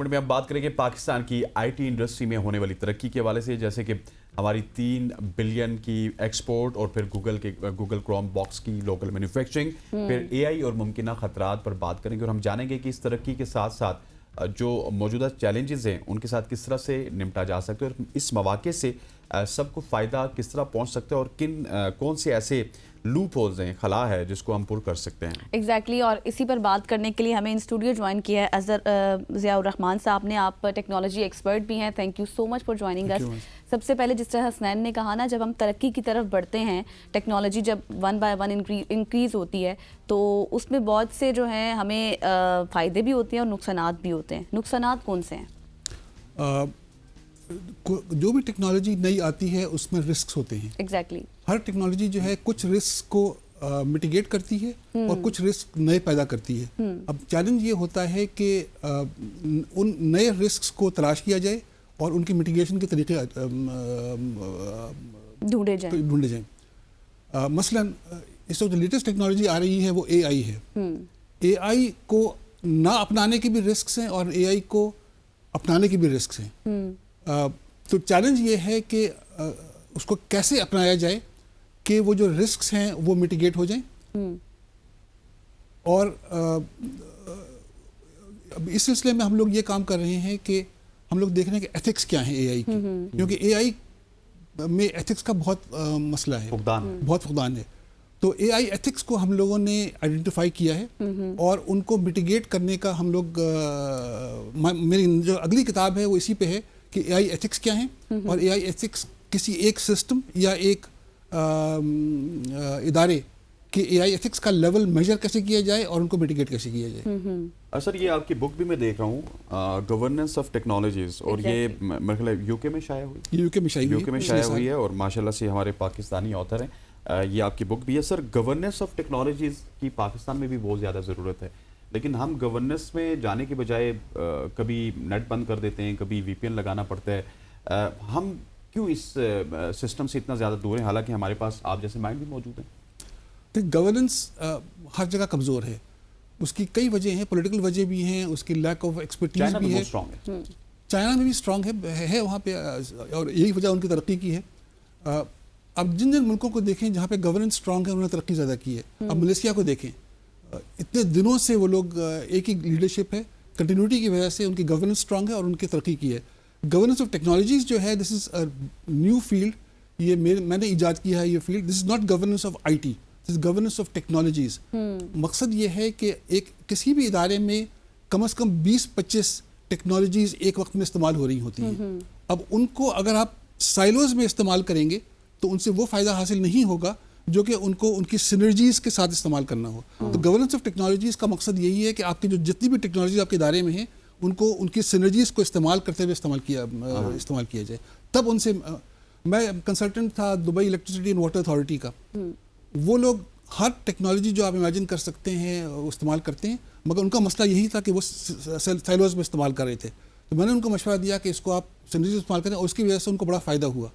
میں اب بات کریں گے پاکستان کی آئی ٹی انڈسٹری میں ہونے والی ترقی کے حوالے سے، جیسے کہ ہماری 3 بلین کی ایکسپورٹ اور پھر گوگل کروم باکس کی لوکل مینوفیکچرنگ، پھر اے آئی اور ممکنہ خطرات پر بات کریں گے اور ہم جانیں گے کہ اس ترقی کے ساتھ ساتھ جو موجودہ چیلنجز ہیں ان کے ساتھ کس طرح سے نمٹا جا سکتا ہے اور اس مواقع سے سب کو فائدہ کس طرح پہنچ سکتا ہے اور کون سے ایسے لوپ ہولز ہیں، خلا ہے جس کو ہم پر کر سکتے ہیں۔ ایگزیکٹلی، اور اسی پر بات کرنے کے لیے ہمیں ان اسٹوڈیو جوائن کیا ہے اظہر ضیاء الرحمان صاحب نے۔ آپ ٹیکنالوجی ایکسپرٹ بھی ہیں، thank you so much for joining اس۔ سب سے پہلے جس طرح حسنین نے کہا نا، جب ہم ترقی کی طرف بڑھتے ہیں، ٹیکنالوجی جب 1 by 1 انکریز ہوتی ہے تو اس میں بہت سے جو ہیں ہمیں فائدے بھی ہوتے ہیں اور نقصانات بھی ہوتے ہیں۔ نقصانات کون سے ہیں؟ جو بھی ٹیکنالوجی نئی آتی ہے اس میں رسکس ہوتے ہیں۔ ایگزیکٹلی، ہر ٹیکنالوجی جو ہے کچھ رسک کو میٹیگیٹ کرتی ہے اور کچھ رسک نئے پیدا کرتی ہے۔ اب چیلنج یہ ہوتا ہے کہ ان نئے رسکس کو تلاش کیا جائے اور ان کی میٹیگیشن کے طریقے ڈھونڈے جائیں۔ مثلا اس وقت جو لیٹسٹ ٹیکنالوجی آ رہی ہے وہ اے آئی ہے۔ اے آئی کو نہ اپنانے کے بھی رسکس ہیں اور اے آئی کو اپنانے کے بھی رسکس ہیں۔ تو چیلنج یہ ہے کہ اس کو کیسے اپنایا جائے کہ وہ جو رسکس ہیں وہ میٹیگیٹ ہو جائیں، اور اس سلسلے میں ہم لوگ یہ کام کر رہے ہیں کہ ہم لوگ دیکھ رہے ہیں کہ ایتھکس کیا ہیں اے آئی کی، کیونکہ اے آئی میں ایتھکس کا بہت مسئلہ ہے، بہت فقدان ہے۔ تو اے آئی ایتھکس کو ہم لوگوں نے آئیڈینٹیفائی کیا ہے اور ان کو میٹیگیٹ کرنے کا ہم لوگ، میری جو اگلی کتاب ہے وہ اسی پہ ہے کہ اے آئی ایتھکس کیا ہیں اور اے آئی ایتھکس کسی ایک سسٹم یا ایک ادارے کہ اے آئی ایتھکس کا لیول میجر کیسے کیا جائے اور ان کو میٹیگیٹ کیسے کیا جائے۔ سر، یہ آپ کی بک بھی میں دیکھ رہا ہوں، گورننس آف ٹیکنالوجیز، اور یہ میرے خیال یو کے میں شائع ہوئی، یو کے میں شائع ہوئی ہے اور ماشاءاللہ سے ہمارے پاکستانی آتھر ہیں۔ یہ آپ کی بک بھی ہے۔ سر، گورننس آف ٹیکنالوجیز کی پاکستان میں بھی بہت زیادہ ضرورت ہے، لیکن ہم گورننس میں جانے کے بجائے کبھی نیٹ بند کر دیتے ہیں، کبھی وی پی این لگانا پڑتا ہے۔ ہم کیوں اس سسٹم سے اتنا زیادہ دور ہیں، حالانکہ ہمارے پاس آپ جیسے مائنڈ بھی موجود ہیں؟ گورننس ہر جگہ کمزور ہے، اس کی کئی وجہ ہیں، پولیٹیکل وجہ بھی ہیں، اس کی لیک آف ایکسپرٹیز بھی ہے۔ چائنا میں بھی اسٹرانگ ہے وہاں پہ، اور یہی وجہ ان کی ترقی کی ہے۔ اب جن ملکوں کو دیکھیں جہاں پہ گورننس اسٹرانگ ہے، انہوں نے ترقی زیادہ کی ہے۔ اب ملیشیا کو دیکھیں، اتنے دنوں سے وہ لوگ ایک ہی لیڈرشپ ہے، کنٹینیوٹی کی وجہ سے ان کی گورننس اسٹرانگ ہے اور ان کی ترقی کی ہے۔ گورننس آف ٹیکنالوجیز جو ہے، دس از اے نیو فیلڈ، یہ میں نے ایجاد کیا ہے یہ field. This is not governance of I T, this is governance of technologies. مقصد یہ ہے کہ کسی بھی ادارے میں کم از کم 20-25 ٹیکنالوجیز ایک وقت میں استعمال ہو رہی ہوتی ہیں۔ اب ان کو اگر آپ سائلوز میں استعمال کریں گے تو ان سے وہ فائدہ حاصل نہیں ہوگا جو کہ ان کو ان کی سینرجیز کے ساتھ استعمال کرنا ہو۔ تو گورننس آف ٹیکنالوجیز کا مقصد یہی ہے کہ آپ کی جو جتنی بھی ٹیکنالوجیز آپ کے ادارے میں ہیں ان کو ان کی سینرجیز کو استعمال کرتے ہوئے استعمال کیا جائے۔ تب ان سے، میں کنسلٹنٹ تھا Dubai electricity and water authority کا، وہ لوگ ہر ٹیکنالوجی جو آپ امیجن کر سکتے ہیں وہ استعمال کرتے ہیں، مگر ان کا مسئلہ یہی تھا کہ وہ سائلوز میں استعمال کر رہے تھے۔ تو میں نے ان کو مشورہ دیا کہ اس کو آپ سینرجیز استعمال کریں، اور اس کی وجہ سے ان کو بڑا فائدہ ہوا۔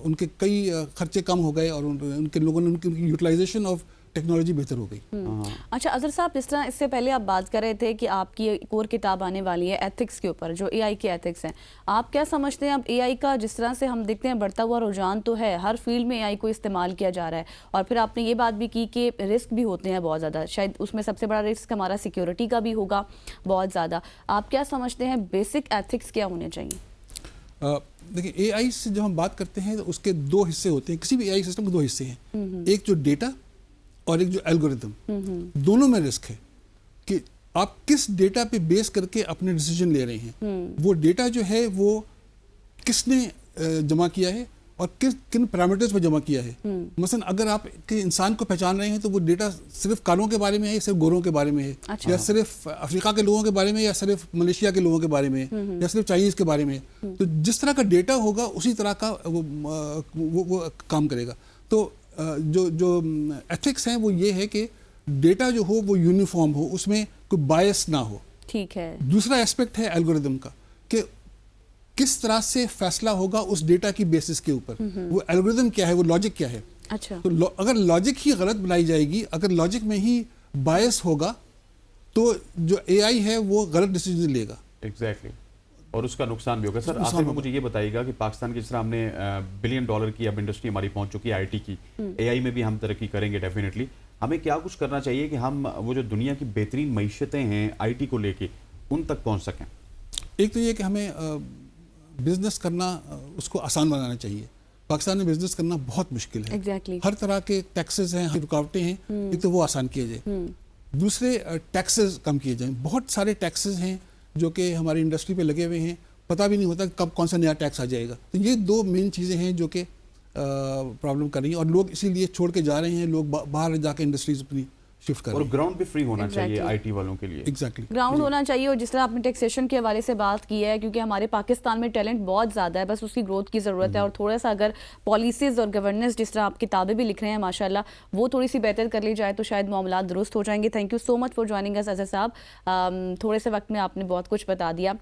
ان کے کئی خرچے کم ہو گئے اور ان کے لوگوں نے ان کی یوٹیلائزیشن آف ٹیکنالوجی بہتر ہو گئی۔ اچھا اظہر صاحب، جس طرح اس سے پہلے آپ بات کر رہے تھے کہ آپ کی ایک اور کتاب آنے والی ہے ایتھکس کے اوپر، جو اے آئی کے ایتھکس ہیں، آپ کیا سمجھتے ہیں اب اے آئی کا جس طرح سے ہم دیکھتے ہیں بڑھتا ہوا رجحان تو ہے، ہر فیلڈ میں اے آئی کو استعمال کیا جا رہا ہے، اور پھر آپ نے یہ بات بھی کی کہ رسک بھی ہوتے ہیں بہت زیادہ، شاید اس میں سب سے بڑا رسک ہمارا سیکیورٹی کا بھی ہوگا بہت زیادہ۔ آپ کیا سمجھتے ہیں بیسک ایتھکس کیا ہونے چاہیے؟ دیکھیں، اے آئی سے جب ہم بات کرتے ہیں تو اس کے 2 حصے ہوتے ہیں، کسی بھی اے آئی سسٹم کے 2 حصے ہیں، ایک جو ڈیٹا اور ایک جو الگوریتم۔ دونوں میں رسک ہے کہ آپ کس ڈیٹا پہ بیس کر کے اپنے ڈیسیجن لے رہے ہیں، وہ ڈیٹا جو ہے وہ کس نے جمع کیا ہے اور کن پیرامیٹرز پہ جمع کیا ہے۔ مثلا اگر آپ انسان کو پہچان رہے ہیں تو وہ ڈیٹا صرف کالوں کے بارے میں ہے یا صرف گوروں کے بارے میں ہے، یا صرف افریقہ کے لوگوں کے بارے میں، یا صرف ملیشیا کے لوگوں کے بارے میں، یا صرف چائنیز کے بارے میں۔ تو جس طرح کا ڈیٹا ہوگا اسی طرح کا وہ کام کرے گا۔ تو جو ایتھکس ہیں وہ یہ ہے کہ ڈیٹا جو ہو وہ یونیفارم ہو، اس میں کوئی بائس نہ ہو۔ ٹھیک ہے۔ دوسرا ایسپیکٹ ہے الگوریتم کا، کہ کس طرح سے فیصلہ ہوگا اس ڈیٹا کی بیسس کے اوپر، وہ الگوریتم کیا ہے، وہ لاجک کیا ہے۔ اچھا، تو اگر لاجک ہی غلط بنائی جائے گی، اگر لاجک میں ہی بائس ہوگا تو جو AI ہے وہ غلط ڈیسیجن لے گا. ایگزیکٹلی اور اس کا نقصان بھی ہوگا. سر آخر میں مجھے یہ بتائیے گا کہ پاکستان کی جس طرح ہم نے $1 بلین کی اب انڈسٹری ہماری پہنچ چکی ہے آئی ٹی کی, AI میں بھی ہم ترقی کریں گے ڈیفینیٹلی. ہمیں کیا کچھ کرنا چاہیے کہ ہم وہ جو دنیا کی بہترین معیشتیں ہیں آئی ٹی کو لے کے ان تک پہنچ سکیں؟ ایک تو یہ کہ ہمیں بزنس کرنا اس کو آسان بنانا چاہیے. پاکستان میں بزنس کرنا بہت مشکل ہے. Exactly. ہر طرح کے ٹیکسز ہیں, رکاوٹیں ہیں, ایک تو وہ آسان کیے جائے. دوسرے ٹیکسز کم کیے جائیں. بہت سارے ٹیکسز ہیں جو کہ ہماری انڈسٹری پہ لگے ہوئے ہیں, پتہ بھی نہیں ہوتا کب کون سا نیا ٹیکس آ جائے گا. تو یہ 2 مین چیزیں ہیں جو کہ پرابلم کر رہی ہیں, اور لوگ اسی لیے چھوڑ کے جا رہے ہیں. لوگ باہر جا کے انڈسٹریز اپنی شفٹ کر رہے اور ہیں. گراؤنڈ بھی فری ہونا چاہیے Exactly. آئی ٹی والوں کے لیے. ایگزیکٹلی گراؤنڈ ہونا چاہیے. اور جس طرح آپ نے ٹیکسیشن کے حوالے سے بات کی ہے, کیونکہ ہمارے پاکستان میں ٹیلنٹ بہت زیادہ ہے, بس اس کی گروتھ کی ضرورت ہے. اور تھوڑا سا اگر پالیسیز اور گورننس, جس طرح آپ کتابیں بھی لکھ رہے ہیں ماشاءاللہ, وہ تھوڑی سی بہتر کر لی جائے تو شاید معاملات درست ہو جائیں گے. Thank you so much for joining اس اظہر صاحب. تھوڑے سے وقت میں آپ نے بہت کچھ بتا دیا.